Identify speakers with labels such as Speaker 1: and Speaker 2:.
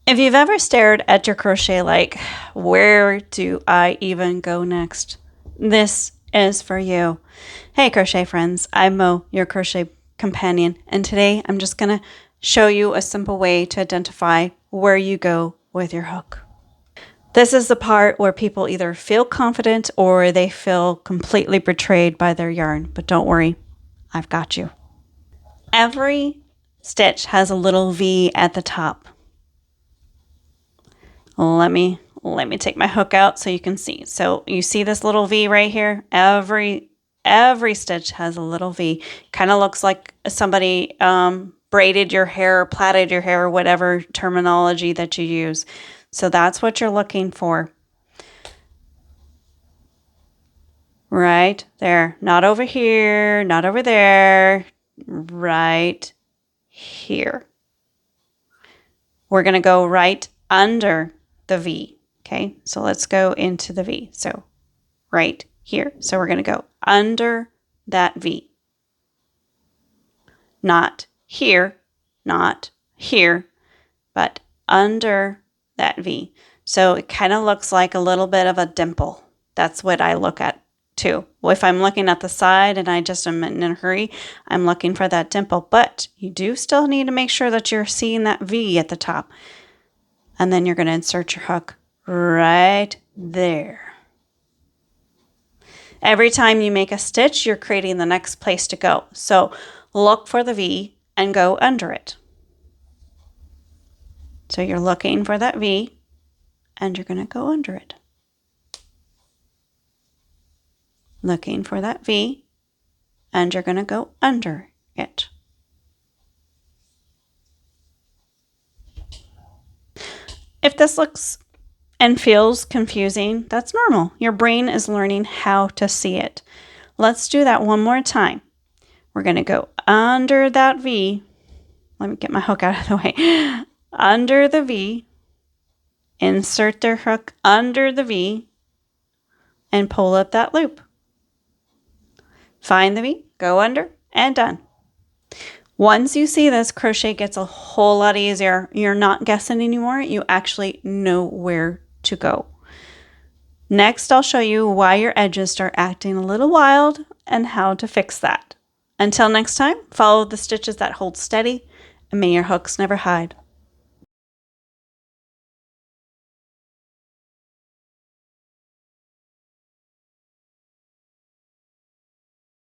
Speaker 1: If you've ever stared at your crochet like, where do I even go next? This is for you. Hey crochet friends, I'm Mo, your crochet companion, and today I'm just going to show you a simple way to identify where you go with your hook. This is the part where people either feel confident or they feel completely betrayed by their yarn, but don't worry, I've got you. Every stitch has a little V at the top. Let me take my hook out so you can see. So you see this little V right here? Every stitch has a little V. Kind of looks like somebody braided your hair, plaited your hair, whatever terminology that you use. So that's what you're looking for. Right there. Not over here, not over there. Right here. We're going to go right under the V. Okay, so let's go into the V. So right here. So we're going to go under that V. Not here, but under that V. So it kind of looks like a little bit of a dimple. That's what I look at too. Well, if I'm looking at the side and I just am in a hurry, I'm looking for that dimple. But you do still need to make sure that you're seeing that V at the top. And then you're going to insert your hook right there. Every time you make a stitch, you're creating the next place to go. So look for the V and go under it. So you're looking for that V and you're going to go under it. Looking for that V and you're going to go under it. If this looks and feels confusing, that's normal. Your brain is learning how to see it. Let's do that one more time. We're going to go under that V. Let me get my hook out of the way. Under the V, insert their hook under the V, and pull up that loop. Find the V, go under, and done. Once you see this, crochet gets a whole lot easier. You're not guessing anymore. You actually know where to go. Next, I'll show you why your edges start acting a little wild and how to fix that. Until next time, follow the stitches that hold steady, and may your hooks never hide.